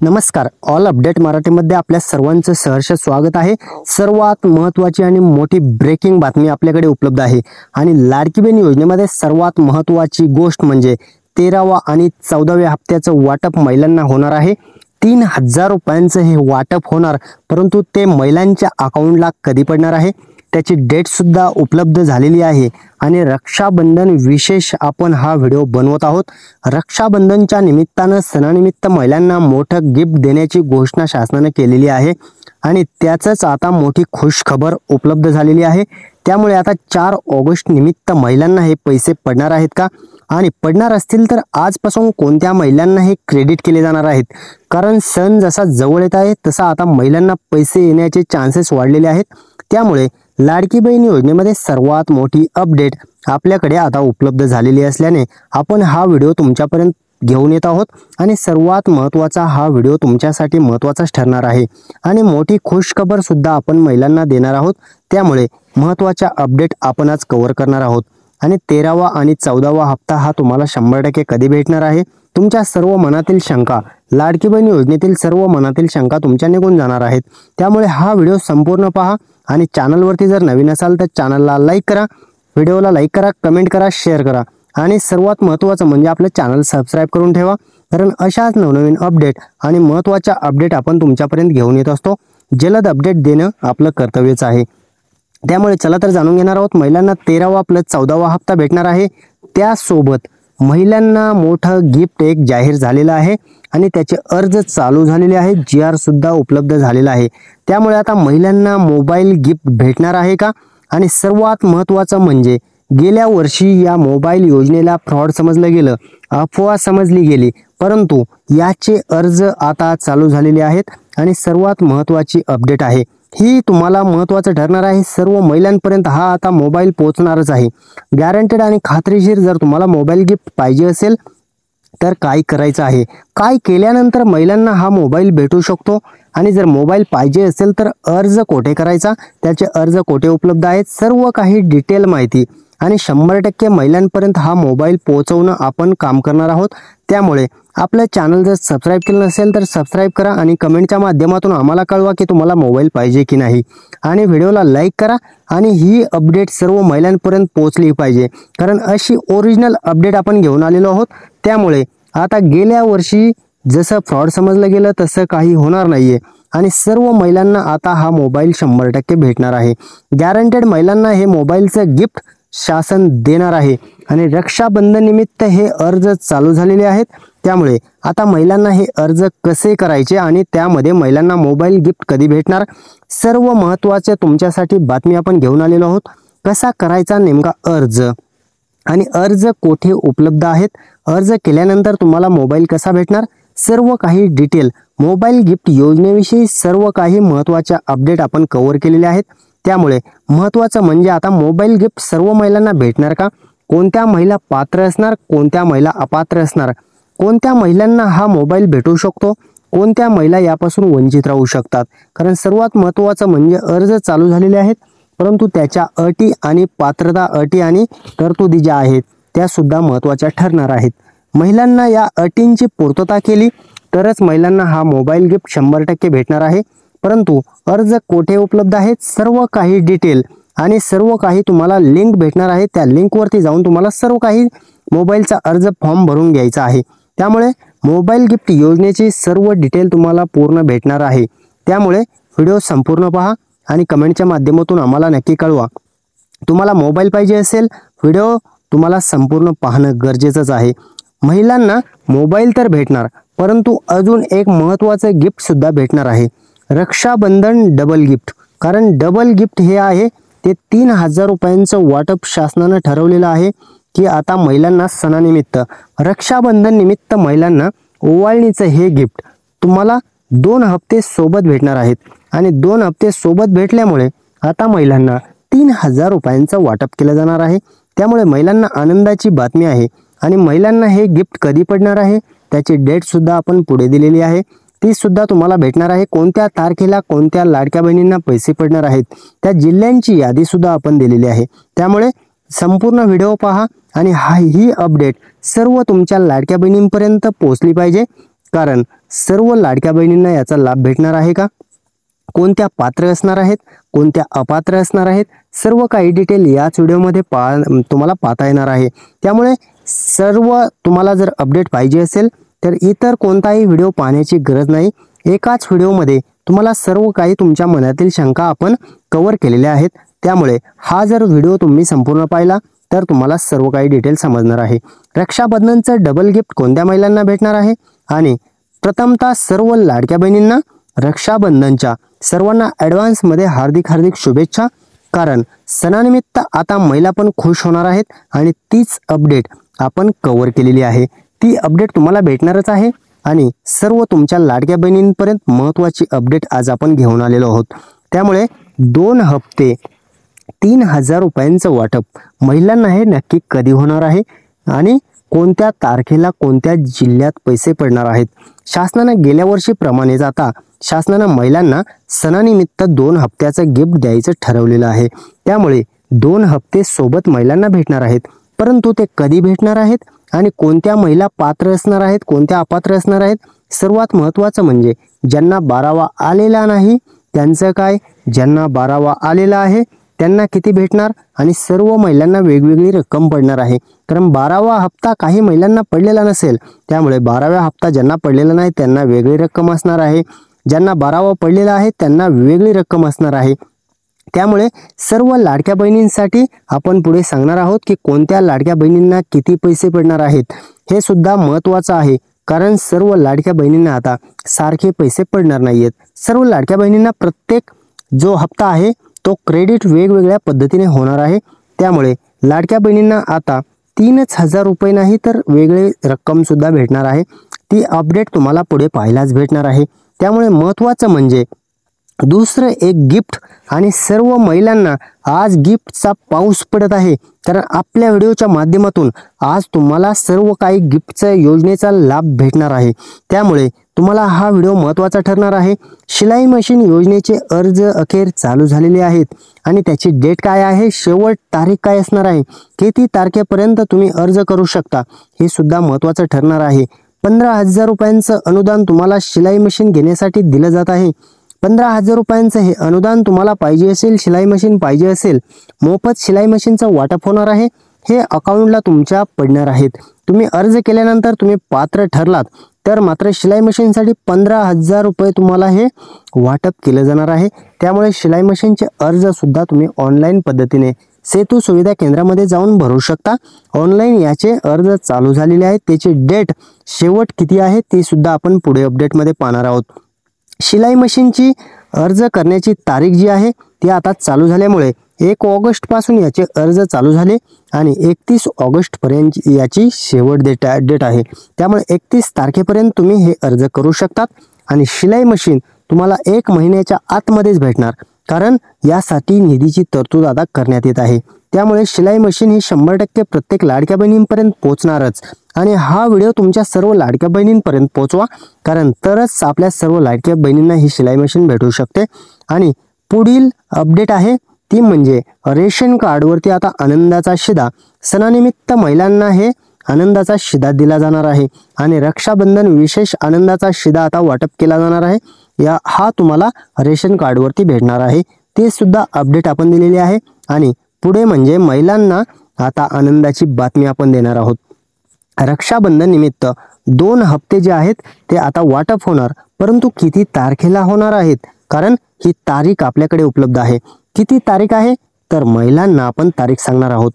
नमस्कार, all update मराठीमध्ये आपल्या सर्वांचं सहर्ष स्वागत आहे। सर्वात महत्त्वाची आणि मोठी ब्रेकिंग बातमी आपल्याकडे उपलब्ध आहे आणि लाडकी बहीण योजनेमध्ये सर्वात महत्त्वाची गोष्ट म्हणजे 13वा आणि 14व्या हप्त्याचं वाटप महिलांना होणार आहे। 3000 रुपयांचं हे वाटप होणार, परंतु ते महिलांच्या अकाउंटला कधी पडणार आहे त्याची डेट सुद्धा उपलब्ध झालेली आहे आणि रक्षाबंधन विशेष आपण हा व्हिडिओ बनवत आहोत। रक्षाबंधनच्या निमित्तानं सणानिमित्त महिलांना मोठं गिफ्ट देण्याची घोषणा शासनाने केलेली आहे आणि त्याचंच आता मोठी खुश खबर उपलब्ध झालेली आहे। त्यामुळे आता 4 ऑगस्ट निमित्त महिलांना हे पैसे पडणार आहेत का आणि पडणार असतील तर आजपासून कोणत्या महिलांना हे क्रेडिट केले जाणार आहेत, कारण सण जसा जवळ येत आहे तसा आता महिलांना पैसे येण्याचे चान्सेस वाढलेले आहेत। त्यामुळे लाडकी बहीण योजनेमध्ये सर्वात मोठी अपडेट आपल्याकडे आता उपलब्ध झालेली असल्याने आपण हा व्हिडिओ तुमच्यापर्यंत घेऊन येत आहोत आणि सर्वात महत्त्वाचा हा व्हिडिओ तुमच्यासाठी महत्त्वाचाच ठरणार आहे आणि मोठी खुशखबर सुद्धा आपण महिलांना देणार आहोत। त्यामुळे महत्त्वाच्या अपडेट आपण आज कव्हर करणार आहोत आणि 13वा आणि 14वा हप्ता हा तुम्हाला 100% कधी भेटणार आहे, तुमच्या सर्व मनातील शंका, लाडकी बहीण योजनेतील सर्व मनातील शंका तुमच्या निघून जाणार आहेत। त्यामुळे हा व्हिडिओ संपूर्ण पहा आणि चॅनलवरती जर नवीन असाल तर चॅनलला लाईक करा, व्हिडिओला लाईक करा, कमेंट करा, शेअर करा आणि सर्वात महत्त्वाचं म्हणजे आपलं चॅनल सबस्क्राइब करून ठेवा, कारण अशाच नवनवीन अपडेट आणि महत्त्वाच्या अपडेट आपण तुमच्यापर्यंत घेऊन येत असतो। जलद अपडेट देणं आपलं कर्तव्यच आहे। त्यामुळे चला तर जाणून घेणार आहोत महिलांना 13वा प्लस 14वा हप्ता भेटणार आहे। त्यासोबत महिलांना मोठं गिफ्ट एक जाहीर झालेलं आहे आणि त्याचे अर्ज चालू झालेले आहेत, GR सुद्धा उपलब्ध झालेला आहे। त्यामुळे आता महिलांना मोबाईल गिफ्ट भेटणार आहे का आणि सर्वात महत्त्वाचं म्हणजे गेल्या वर्षी या मोबाईल योजनेला फ्रॉड समजलं गेलं, अफवा समजली गेली, परंतु याचे अर्ज आता चालू झालेले आहेत आणि सर्वात महत्त्वाची अपडेट आहे ही तुम्हाला महत्त्वाचं ठरणार आहे। सर्व महिलांपर्यंत हा आता मोबाईल पोहोचणारच आहे गॅरंटेड आणि खात्रीशीर। जर तुम्हाला मोबाईल गिफ्ट पाहिजे असेल तर काय करायचं आहे, काय केल्यानंतर महिलांना हा मोबाईल भेटू शकतो आणि जर मोबाईल पाहिजे असेल तर अर्ज कोठे करायचा, त्याचे अर्ज कोठे उपलब्ध आहेत, सर्व काही डिटेल माहिती आणि 100% महिलांपर्यंत हा मोबाईल पोहोचवणं आपण काम करणार आहोत। त्यामुळे आपलं चॅनल जर सबस्क्राइब केलं नसेल तर सबस्क्राइब करा आणि कमेंटच्या माध्यमातून आम्हाला कळवा की तुम्हाला मोबाईल पाहिजे की नाही आणि व्हिडिओला लाईक करा आणि ही अपडेट सर्व महिलांपर्यंत पोहोचली पाहिजे, कारण अशी ओरिजिनल अपडेट आपण घेऊन आलेलो आहोत। त्यामुळे आता गेल्या वर्षी जसं फ्रॉड समजलं गेलं तसं काही होणार नाहीये आणि सर्व महिलांना आता हा मोबाईल 100% भेटणार आहे गॅरंटेड। महिलांना हे मोबाईलचं गिफ्ट शासन देणार आहे आणि रक्षाबंधन निमित्त हे अर्ज चालू झालेले आहेत। त्यामुळे आता महिलांना हे अर्ज कसे करायचे आणि त्यामध्ये महिलांना मोबाईल गिफ्ट कधी भेटणार, सर्व महत्त्वाचे तुमच्यासाठी बातमी आपण घेऊन आलेलो आहोत। कसा करायचा नेमका अर्ज आणि अर्ज कोठे उपलब्ध आहेत, अर्ज केल्यानंतर तुम्हाला मोबाईल कसा भेटणार, सर्व काही डिटेल मोबाईल गिफ्ट योजनेविषयी सर्व काही महत्त्वाच्या अपडेट आपण कव्हर केलेले आहेत। त्यामुळे महत्त्वाचं म्हणजे आता मोबाईल गिफ्ट सर्व महिलांना भेटणार का, कोणत्या महिला पात्र असणार, कोणत्या महिला अपात्र असणार, कोणत्या महिलांना हा मोबाईल भेटू शकतो, कोणत्या महिला यापासून वंचित राहू शकतात, कारण सर्वात महत्त्वाचं म्हणजे अर्ज चालू झालेले आहेत परंतु त्याच्या अटी आणि पात्रता अटी आणि तरतुदी ज्या आहेत त्या सुद्धा महत्त्वाच्या ठरणार आहेत। महिलांना या अटींची पूर्तता केली तरच महिलांना हा मोबाईल गिफ्ट 100% भेटणार आहे। परंतु अर्ज कोठे उपलब्ध आहेत, सर्व काही डिटेल आणि सर्व काही तुम्हाला लिंक भेटणार आहे, त्या लिंकवरती जाऊन तुम्हाला सर्व काही मोबाईलचा अर्ज फॉर्म भरून घ्यायचा आहे। त्यामुळे मोबाईल गिफ्ट योजनेची सर्व डिटेल तुम्हाला पूर्ण भेटणार आहे। त्यामुळे व्हिडिओ संपूर्ण पहा आणि कमेंटच्या माध्यमातून आम्हाला नक्की कळवा। तुम्हाला मोबाईल पाहिजे असेल, व्हिडिओ तुम्हाला संपूर्ण पाहणं गरजेचंच आहे। महिलांना मोबाईल तर भेटणार, परंतु अजून एक महत्त्वाचं गिफ्ट सुद्धा भेटणार आहे, रक्षाबंधन डबल गिफ्ट। कारण डबल गिफ्ट हे आहे ते 3000 रुपयांचं वाटप शासनानं ठरवलेलं आहे की आता महिलांना सणानिमित्त रक्षाबंधन निमित्त महिलांना ओवाळणीचं हे गिफ्ट तुम्हाला 2 हप्ते सोबत भेटणार आहेत आणि 2 हप्ते सोबत भेटल्यामुळे आता महिलांना 3000 रुपयांचं वाटप केलं जाणार आहे। त्यामुळे महिलांना आनंदाची बातमी आहे आणि महिलांना हे गिफ्ट कधी पडणार आहे त्याची डेट सुद्धा आपण पुढे दिलेली आहे, ती सुद्धा तुम्हाला भेटणार आहे। कोणत्या तारखेला कोणत्या लाडक्या बहिणींना पैसे पडणार आहेत त्या जिल्ह्यांची यादी सुद्धा आपण दिलेली आहे। त्यामुळे संपूर्ण व्हिडिओ पहा आणि ही अपडेट सर्व तुमच्या लाडक्या बहिणींपर्यंत पोहोचली पाहिजे। कारण सर्व लाडक्या बहिणींना याचा लाभ भेटणार आहे का, कोणत्या पात्र असणार आहेत, कोणत्या अपात्र असणार आहेत, सर्व काही डिटेल याच व्हिडिओमध्ये तुम्हाला पाहता येणार आहे। त्यामुळे सर्व तुम्हाला जर अपडेट पाहिजे असेल तर इतर कोणताही व्हिडिओ पाहण्याची गरज नाही। एकाच व्हिडिओमध्ये तुम्हाला सर्व काही तुमच्या मनातील शंका आपण कव्हर केलेल्या आहेत। त्यामुळे हा जर व्हिडिओ तुम्ही संपूर्ण पाहिला तर तुम्हाला सर्व काही डिटेल समजणार आहे। रक्षाबंधनचं डबल गिफ्ट कोणत्या महिलांना भेटणार आहे आणि प्रथमतः सर्व लाडक्या बहिणींना रक्षाबंधनच्या सर्वांना ॲडव्हान्समध्ये हार्दिक शुभेच्छा। कारण सणानिमित्त आता महिला पण खुश होणार आहेत आणि तीच अपडेट आपण कव्हर केलेली आहे। ती अपडेट तुम्हाला भेटणारच आहे आणि सर्व तुमच्या लाडक्या बहिणींपर्यंत महत्त्वाची अपडेट आज आपण घेऊन आलेलो आहोत। त्यामुळे 2 हप्ते 3000 रुपयांचं वाटप महिलांना हे नक्की कधी होणार आहे आणि कोणत्या तारखेला कोणत्या जिल्ह्यात पैसे पडणार आहेत। शासनानं गेल्या वर्षीप्रमाणेच आता शासनानं महिलांना सणानिमित्त 2 हप्त्याचं गिफ्ट द्यायचं ठरवलेलं आहे। त्यामुळे 2 हप्ते सोबत महिलांना भेटणार आहेत, परंतु ते कधी भेटणार आहेत आणि कोणत्या महिला पात्र असणार आहेत, कोणत्या अपात्र असणार आहेत। सर्वात महत्त्वाचं म्हणजे ज्यांना 12वा आलेला नाही त्यांचं काय, ज्यांना 12वा आलेला आहे त्यांना किती भेटणार आणि सर्व महिलांना वेगवेगळी रक्कम पडणार आहे। कारण 12वा हप्ता काही महिलांना पडलेला नसेल, त्यामुळे 12व्या हप्ता ज्यांना पडलेला नाही त्यांना वेगळी रक्कम असणार आहे, ज्यांना 12वा पडलेला आहे त्यांना वेगळी रक्कम असणार आहे। त्यामुळे सर्व लाडक्या बहिणींसाठी आपण पुढे सांगणार आहोत की कोणत्या लाडक्या बहिणींना किती पैसे पडणार आहेत, हे सुद्धा महत्त्वाचं आहे। कारण सर्व लाडक्या बहिणींना आता सारखे पैसे पडणार नाहीयेत। सर्व लाडक्या बहिणींना प्रत्येक जो हप्ता आहे तो क्रेडिट वेगवेगळ्या पद्धतीने होणार आहे। त्यामुळे लाडक्या बहिणींना आता 3000 रुपये नाही तर वेगळे रक्कम सुद्धा भेटणार आहे। ती अपडेट तुम्हाला पुढे पाहायलाच भेटणार आहे। त्यामुळे महत्त्वाचं म्हणजे दुसरं एक गिफ्ट आणि सर्व महिलांना आज गिफ्टचा पाऊस पडत आहे। कारण आपल्या व्हिडिओच्या माध्यमातून आज तुम्हाला सर्व काही गिफ्टच्या योजनेचा लाभ भेटणार आहे। त्यामुळे तुम्हाला हा व्हिडिओ महत्त्वाचा ठरणार आहे। शिलाई मशीन योजनेचे अर्ज अखेर चालू झालेले आहेत आणि त्याची डेट काय आहे, शेवट तारीख काय असणार आहे, किती तारखेपर्यंत तुम्ही अर्ज करू शकता हे सुद्धा महत्त्वाचं ठरणार आहे। 15,000 रुपयांचं अनुदान तुम्हाला शिलाई मशीन घेण्यासाठी दिलं जात आहे। 15,000 रुपयांचं हे अनुदान तुम्हाला पाहिजे असेल, शिलाई मशीन पाहिजे असेल, मोफत शिलाई मशीनचं वाटप होणार आहे। हे अकाउंटला तुमच्या पडणार आहेत। तुम्ही अर्ज केल्यानंतर तुम्ही पात्र ठरलात तर मात्र शिलाई मशीनसाठी 15,000 रुपये तुम्हाला हे वाटप केलं जाणार आहे। त्यामुळे शिलाई मशीनचे अर्ज सुद्धा तुम्ही ऑनलाईन पद्धतीने सेतू सुविधा केंद्रामध्ये जाऊन भरू शकता। ऑनलाईन याचे अर्ज चालू झालेले आहेत। त्याची डेट शेवट किती आहे ती सुद्धा आपण पुढे अपडेटमध्ये पाहणार आहोत। शिलाई मशीनची अर्ज करण्याची तारीख जी आहे ती आता चालू झाल्यामुळे 1 ऑगस्ट पासून याचे अर्ज चालू झाले आणि 31 ऑगस्ट पर्यंत याची शेवट डेट आहे। त्यामुळे 31 तारखेपर्यंत तुम्ही हे अर्ज करू शकतात आणि शिलाई मशीन तुम्हाला 1 महिन्याच्या आतमध्येच भेटणार। कारण यासाठी निधीची तरतूद आता करण्यात येत आहे। त्यामुळे शिलाई मशीन ही 100% प्रत्येक लाडक्या बहिणींपर्यंत पोहोचणारच आणि हा व्हिडिओ तुमच्या सर्व लाडक्या बहिणींपर्यंत पोहोचवा, कारण तरच आपल्या सर्व लाडक्या बहिणींना ही शिलाई मशीन भेटू शकते। आणि पुढील अपडेट आहे ती म्हणजे रेशन कार्डवरती आता आनंदाचा शिधा, सणानिमित्त महिलांना हे आनंदाचा शिधा दिला जाणार आहे आणि रक्षाबंधन विशेष आनंदाचा शिधा आता वाटप केला जाणार आहे। हा तुम्हाला रेशन कार्डवरती भेटणार आहे। ते सुद्धा अपडेट आपण दिलेली आहे आणि पुढे म्हणजे महिलांना आता आनंदाची बातमी आपण देणार आहोत। रक्षाबंधन निमित्त 2 हप्ते जे आहेत ते आता वाटप होणार, परंतु किती तारखेला होणार आहेत, कारण ही तारीख आपल्याकडे उपलब्ध आहे। किती तारीख आहे तर महिलांना आपण तारीख सांगणार आहोत।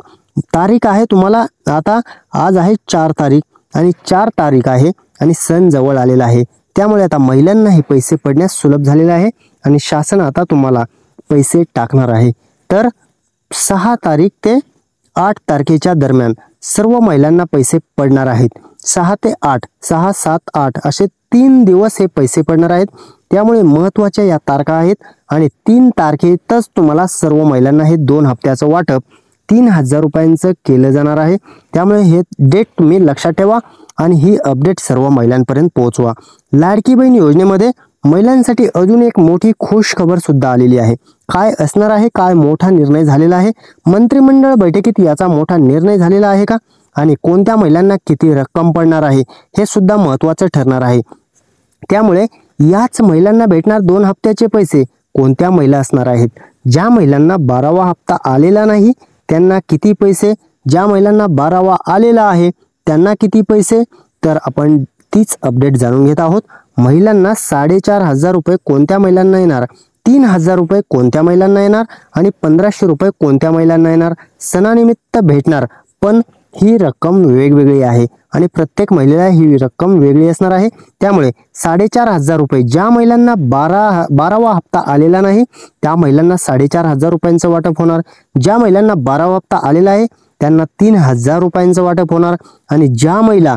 तारीख आहे तुम्हाला आता आज आहे 4 तारीख आणि 4 तारीख आहे आणि सण जवळ आलेला आहे। त्यामुळे आता महिलांना हे पैसे पडण्यास सुलभ झालेले आहे आणि शासन आता तुम्हाला पैसे टाकणार आहे। तर 6 तारीख ते 8 तारखेच्या दरम्यान सर्व महिलांना पैसे पडणार आहेत। 6 ते 8, 6, 7, 8 असे 3 दिवस हे पैसे पडणार आहेत। त्यामुळे महत्त्वाच्या या तारखा आहेत आणि 3 तारखेतच तुम्हाला सर्व महिलांना हे 2 हप्त्याचं वाटप 3000 रुपयांचं केलं जाणार आहे। त्यामुळे हे डेट तुम्ही लक्षात ठेवा आणि ही अपडेट सर्व महिलांपर्यंत पोहोचवा। लाडकी बहीण योजनेमध्ये महिलांसाठी अजून एक मोठी खुश खबर सुद्धा आलेली आहे। काय असणार आहे, काय मोठा निर्णय झालेला आहे, मंत्रिमंडळ बैठकीत याचा मोठा निर्णय झालेला आहे का आणि कोणत्या महिलांना किती रक्कम पडणार आहे हे सुद्धा महत्त्वाचं ठरणार आहे। त्यामुळे याच महिलांना भेटणार 2 हप्त्याचे पैसे कोणत्या महिला असणार आहेत? ज्या महिलांना 12वा हप्ता आलेला नाही त्यांना किती पैसे, ज्या महिलांना 12वा आलेला आहे त्यांना किती पैसे, तर आपण तीच अपडेट जाणून घेत आहोत. महिलांना 4,500 रुपये कोणत्या महिलांना येणार, 3,000 रुपये कोणत्या महिलांना येणार आणि 1,500 रुपये कोणत्या महिलांना येणार, सणानिमित्त भेटणार. पण ही रक्कम वेगवेगळी आहे आणि प्रत्येक महिलेला ही रक्कम वेगळी असणार आहे. त्यामुळे 4,500 रुपये ज्या महिलांना 12वा हप्ता आलेला नाही त्या महिलांना 4,500 रुपयांचं वाटप होणार. ज्या महिलांना 12वा हप्ता आलेला आहे त्यांना 3,000 रुपयांचं वाटप होणार. आणि ज्या महिला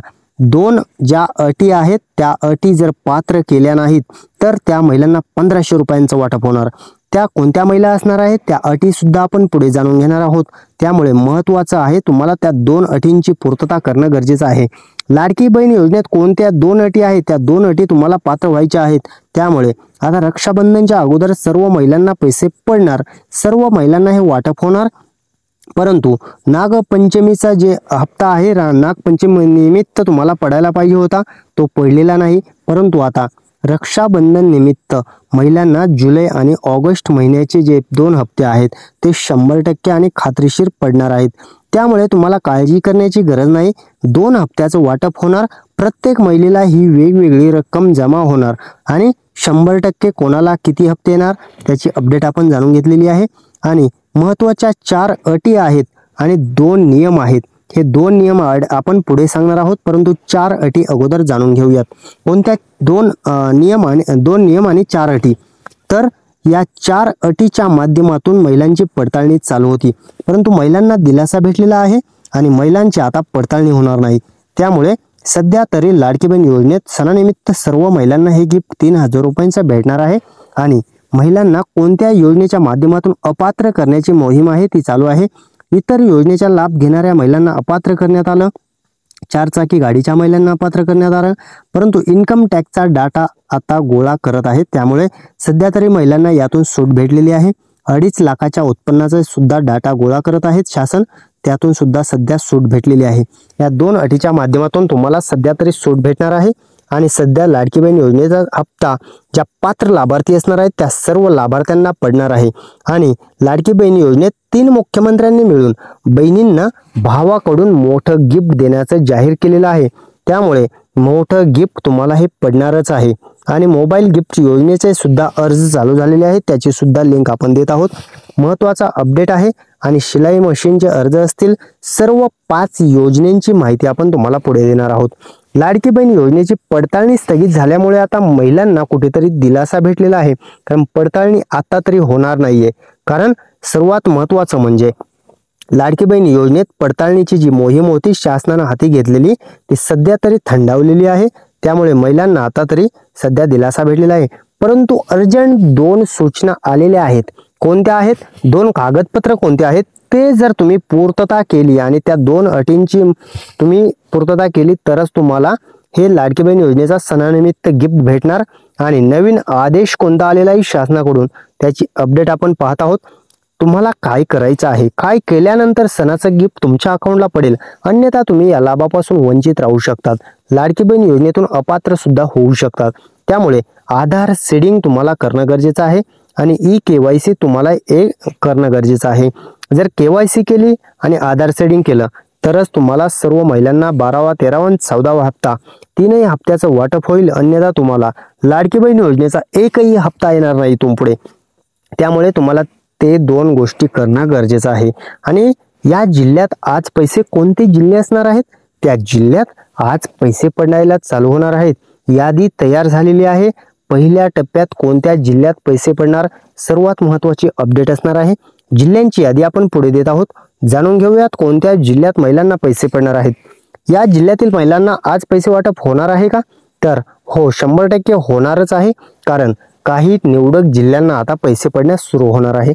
ज्या अटी आहेत त्या अटी जर पात्र केल्या नाहीत तर त्या महिलांना 1,500 रुपयांचं वाटप होणार. त्या कोणत्या महिला असणार आहेत त्या अटी सुद्धा आपण पुढे जाणून घेणार आहोत. त्यामुळे महत्त्वाचं आहे तुम्हाला त्या 2 अटींची पूर्तता करणं गरजेचं आहे. लाडकी बहीण योजनेत कोणत्या 2 अटी आहेत त्या 2 अटी तुम्हाला पात्र व्हायच्या आहेत. त्यामुळे आता रक्षाबंधनच्या अगोदर सर्व महिलांना पैसे पडणार, सर्व महिलांना हे वाटप होणार. परंतु नागपंचमीचा जे हप्ता आहे नागपंचमी निमित्त तुम्हाला पडायला पाहिजे होता तो पडलेला नाही. परंतु आता रक्षाबंधन निमित्त महिलांना जुलै आणि ऑगस्ट महिन्याचे जे 2 हप्ते आहेत ते 100% आणि खात्रीशीर पडणार आहेत. त्यामुळे तुम्हाला काळजी करण्याची गरज नाही. 2 हप्त्याचं वाटप होणार. प्रत्येक महिलेला ही वेगवेगळी रक्कम जमा होणार आणि 100% कोणाला किती हप्ते येणार त्याची अपडेट आपण जाणून घेतलेली आहे. आणि महत्त्वाच्या 4 अटी आहेत आणि 2 नियम आहेत. हे 2 नियम आपण पुढे सांगणार आहोत, परंतु 4 अटी अगोदर जाणून घेऊयात. कोणत्या 2 नियम आणि 4 अटी? तर या 4 अटीच्या माध्यमातून महिलांची पडताळणी चालू होती, परंतु महिलांना दिलासा भेटलेला आहे आणि महिलांची आता पडताळणी होणार नाही. त्यामुळे सध्या तरी लाडकी बहीण योजनेत सणानिमित्त सर्व महिलांना हे गिफ्ट 3,000 रुपयांचं भेटणार आहे. आणि महिलांना कोणत्या योजनेच्या माध्यमातून अपात्र करण्याची मोहीम आहे ती चालू आहे. इतर योजनेचा लाभ घेणाऱ्या महिलांना अपात्र करण्यात आलं, 4 चाकी गाडीच्या महिलांना अपात्र करण्यात आलं. परंतु इन्कम टॅक्सचा डाटा आता गोळा करत आहेत. त्यामुळे सध्या तरी महिलांना यातून सूट भेटलेली आहे. 2.5 लाखाच्या उत्पन्नाचा सुद्धा डाटा गोळा करत आहेत शासन, त्यातून सुद्धा सध्या सूट भेटलेली आहे. या 2 अटीच्या माध्यमातून तुम्हाला सध्या तरी सूट भेटणार आहे. आणि सध्या लाडकी बहीण योजनेचा हप्ता ज्या पात्र लाभार्थी असणार आहेत त्या सर्व लाभार्थ्यांना पडणार आहे. आणि लाडकी बहीण योजनेत 3 मुख्यमंत्र्यांनी मिळून बहिणींना भावाकडून मोठं गिफ्ट देण्याचं जाहीर केलेलं आहे. त्यामुळे मोठं गिफ्ट तुम्हाला हे पडणारच आहे. आणि मोबाईल गिफ्ट योजनेचे सुद्धा अर्ज चालू झालेले आहेत, त्याची सुद्धा लिंक आपण देत आहोत. महत्त्वाचा अपडेट आहे. आणि शिलाई मशीनचे अर्ज असतील, सर्व 5 योजनांची माहिती आपण तुम्हाला पुढे देणार आहोत. लाडकी बहीण योजनेची पडताळणी स्थगित झाल्यामुळे आता महिलांना कुठेतरी दिलासा भेटलेला आहे, कारण पडताळणी आता तरी होणार नाहीये. कारण सर्वात महत्त्वाचं म्हणजे लाडकी बहीण योजनेत पडताळणीची जी मोहीम होती शासनाने हाती घेतलेली ती सध्या तरी थंडावलेली आहे. त्यामुळे महिलांना आता तरी सध्या दिलासा भेटलेला आहे. परंतु अर्जंट 2 सूचना आलेल्या आहेत. कोणत्या आहेत? 2 कागदपत्र कोणते आहेत ते जर तुम्ही पूर्तता केली आणि त्या 2 अटींची तुम्ही पूर्तता केली तरच तुम्हाला हे लाडकी बहीण योजनेचा सणानिमित्त गिफ्ट भेटणार. आणि नवीन आदेश कोणता आलेला आहे शासनाकडून त्याची अपडेट आपण पाहत आहोत. तुम्हाला काय करायचं आहे, काय केल्यानंतर सणाचं गिफ्ट तुमच्या अकाउंटला पडेल, अन्यथा तुम्ही या लाभापासून वंचित राहू शकतात. लाडकी बहीण योजनेतून अपात्र सुद्धा होऊ शकतात. त्यामुळे आधार सीडिंग तुम्हाला करणं गरजेचं आहे आणि KYC तुम्हाला करणं गरजेचं आहे. जर KYC केली आणि आधार सीडिंग केलं तरच तुम्हाला सर्व महिलांना 12वा, 13वा आणि 14वा हप्ता 3ही हप्त्याचं वाटप होईल. अन्यथा तुम्हाला लाडकी बहीण योजनेचा एकही हप्ता येणार नाही इथून पुढे. त्यामुळे तुम्हाला ते 2 गोष्टी करणं गरजेचं आहे. आणि या जिल्ह्यात आज पैसे कोणते जिल्हे असणार आहेत त्या जिल्ह्यात आज पैसे पडायला चालू होणार आहेत. यादी तयार झालेली आहे. पहिल्या टप्प्यात कोणत्या जिल्ह्यात पैसे पडणार सर्वात महत्त्वाची अपडेट असणार आहे. जिल्ह्यांची यादी आपण पुढे देत आहोत. जाणून घेऊयात कोणत्या जिल्ह्यात महिलांना पैसे पडणार आहेत. या जिल्ह्यातील महिलांना आज पैसे वाटप होणार आहे का? तर हो, 100% होणारच आहे. कारण काही निवडक जिल्ह्यांना आता पैसे पडण्यास सुरू होणार आहे.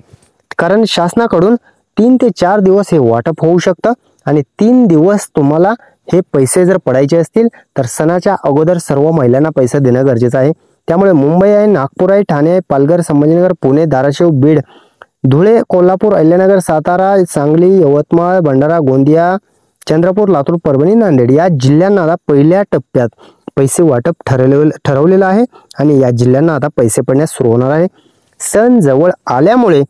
कारण शासनाकडून 3 ते 4 दिवस हे वाटप होऊ शकतं आणि 3 दिवस तुम्हाला हे पैसे जर पडायचे असतील तर सणाच्या अगोदर सर्व महिलांना पैसे देणं गरजेचं आहे. त्यामुळे मुंबई आहे, नागपूर आहे, ठाणे आहे, पालघर, संभाजीनगर, पुणे, धाराशिव, बीड, धुळे, कोल्हापूर, अहिल्यानगर, सातारा, सांगली, यवतमाळ, भंडारा, गोंदिया, चंद्रपूर, लातूर, परभणी, नांदेड या जिल्ह्यांना पहिल्या टप्प्यात पैसे वाटप ठरवलेलं आहे आणि या जिल्ह्यांना आता पैसे पडण्यास सुरू होणार आहे। सण जवळ आल्यामुळे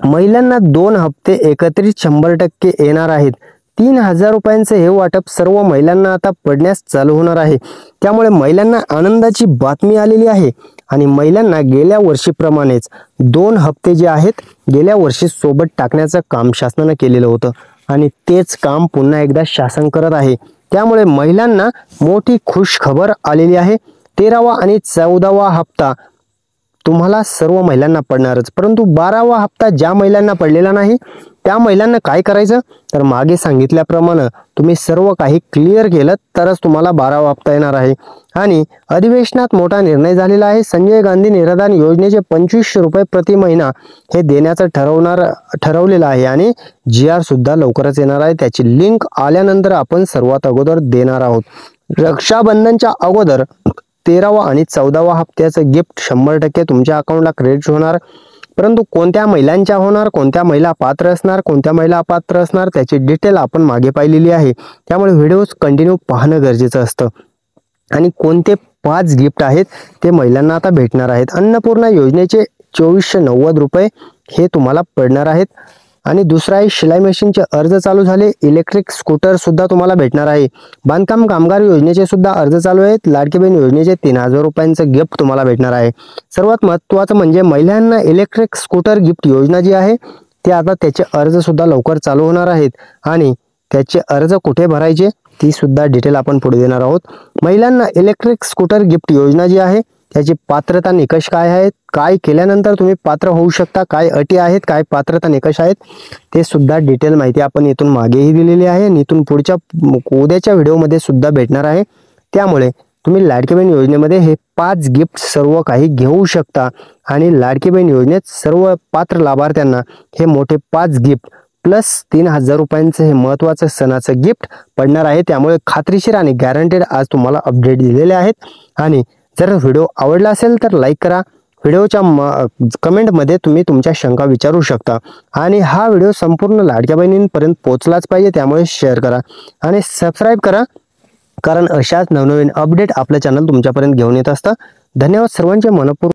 महिलांना 2 हप्ते एकत्रित 100% येणार आहेत। 3000 रुपयांचे हे वाटप सर्व महिलांना आता पडण्यास चालू होणार आहे। त्यामुळे महिलांना आनंदाची बातमी आलेली आहे आणि महिलांना गेल्या वर्षीप्रमाणेच 2 हप्ते जे आहेत गेल्या वर्षी सोबत टाकण्याचं काम शासनाने केलेलं होतं आणि तेच काम पुन्हा एकदा शासन करत आहे। त्यामुळे महिलांना मोठी खुश खबर आलेली आहे। 13वा आणि 14वा हप्ता तुम्हाला सर्व महिलांना पडणारच, परंतु 12वा हप्ता ज्या महिलांना पडलेला नाही त्या महिलांना काय करायचं तर मागे सांगितल्याप्रमाणे तुम्ही सर्व काही क्लिअर केलं तरच तुम्हाला 12वा हप्ता येणार आहे। आणि अधिवेशनात मोठा निर्णय झालेला आहे। संजय गांधी निराधार योजनेचे 2500 रुपये प्रति महिना हे देण्याचं ठरवलेलं आहे आणि GR सुद्धा लवकरच येणार आहे। त्याची लिंक आल्यानंतर आपण सर्वात अगोदर देणार आहोत। रक्षाबंधनच्या अगोदर 13वा आणि 14वा हप्त्याचं गिफ्ट 100% तुमच्या अकाउंटला क्रेडिट होणार, परंतु कोणत्या महिलांच्या होणार, कोणत्या महिला पात्र असणार, कोणत्या महिला अपात्र असणार त्याची डिटेल आपण मागे पाहिलेली आहे। त्यामुळे व्हिडिओज कंटिन्यू पाहणं गरजेचं असतं। आणि कोणते 5 गिफ्ट आहेत ते महिलांना आता भेटणार आहेत। अन्नपूर्णा योजनेचे 2490 रुपये हे तुम्हाला पडणार आहेत। आणि दुसरा आहे शिलाई मशीनचे अर्ज चालू झाले, इलेक्ट्रिक स्कूटर सुद्धा तुम्हाला भेटणार आहे। बांधकाम कामगार योजनेचे सुद्धा अर्ज चालू आहेत। लाडकी बहीण योजनेचे 3000 रुपयांचं गिफ्ट तुम्हाला भेटणार आहे। सर्वात महत्त्वाचं म्हणजे महिलांना इलेक्ट्रिक स्कूटर गिफ्ट योजना जी आहे ते आता त्याचे अर्ज सुद्धा लवकर चालू होणार आहेत आणि त्याचे अर्ज कुठे भरायचे ती सुद्धा डिटेल आपण पुढे देणार आहोत। महिलांना इलेक्ट्रिक स्कूटर गिफ्ट योजना जी आहे त्याची पात्रता निकष काय आहेत, काय केल्यानंतर तुम्ही पात्र होऊ शकता, काय अटी आहेत, काय पात्रता निकष आहेत ते सुद्धा डिटेल माहिती आपण इथून मागेही दिलेली आहे आणि इथून पुढच्या उद्याच्या व्हिडिओमध्ये सुद्धा भेटणार आहे। त्यामुळे तुम्ही लाडकी बहीण योजनेमध्ये हे 5 गिफ्ट सर्व काही घेऊ शकता आणि लाडकी बहीण योजनेत सर्व पात्र लाभार्थ्यांना हे मोठे 5 गिफ्ट प्लस 3000 रुपयांचं हे महत्त्वाचं सणाचं गिफ्ट पडणार आहे। त्यामुळे खात्रीशीर आणि गॅरंटेड आज तुम्हाला अपडेट दिलेले आहेत। आणि जर व्हिडिओ आवडला असेल तर लाईक करा, व्हिडिओच्या कमेंटमध्ये तुम्ही तुमच्या शंका विचारू शकता आणि हा व्हिडिओ संपूर्ण लाडक्या बहिणींपर्यंत पोहोचलाच पाहिजे, त्यामुळे शेअर करा आणि सबस्क्राईब करा, कारण अशाच नवनवीन अपडेट आपलं चॅनल तुमच्यापर्यंत घेऊन येत असतं। धन्यवाद सर्वांचे मनपूर्वक।